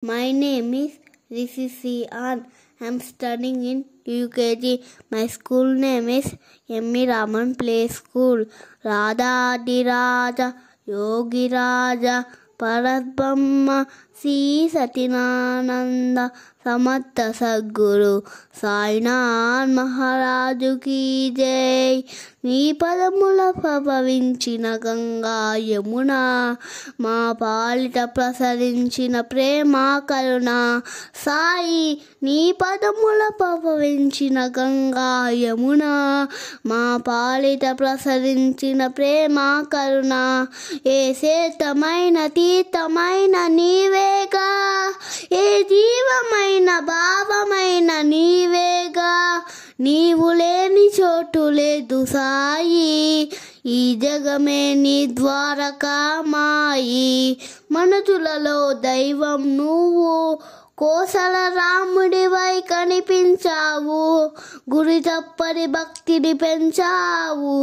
My name is Rishi Sian. I am studying in UKG. My school name is M.E. Raman Play School. Radha Raja, Yogi Raja, Paradbrahma, Sri Satinananda, Samatha Sadguru, Sainath Maharaju ki jai. నీ పదముల పవవించిన గంగా యమున, మా పాలిట ప్రసరించిన ప్రేమ కరుణ. సాయి నీ పదముల పవవించిన గంగా యమున, మా పాలిట ప్రసరించిన ప్రేమ కరుణ. ఏ శ్రేష్టమైన తీర్థమైన నీవేగా, ఏ జీవమైన భావమైన నీవేగా. నీవు లేని చోటు లేదు సాయి, ఈ జగమే నీ ద్వారకామాయి. మనుషులలో దైవం నువ్వు, కోసల రాముడివై కనిపించావు. గురి తప్పని భక్తిని పెంచావు,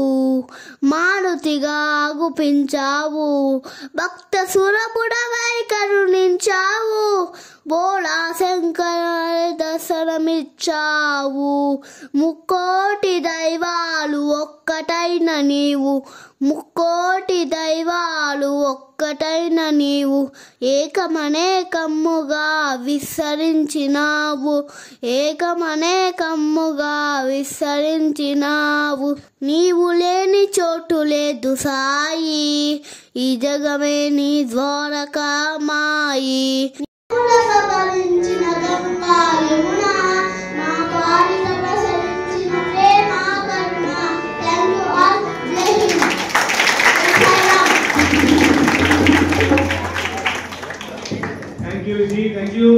మారుతిగా గుపించావు. భక్త సురపుడవై కరుణించావు, బోళా శంకర దర్శనమిచ్చావు. ముక్కోటి దైవాలు ఒక్కటైన నీవు, ముక్కోటి దైవాలు ఒక్కటైన నీవు. ఏకమనేకమ్ముగా విస్తరించినావు, ఏకమనేకమ్ముగా విస్తరించినావు. నీవు లేని చోటు లేదు సాయి, ఈ జగమే నీ Dwarakamai. Thank you, Rishi. Thank you.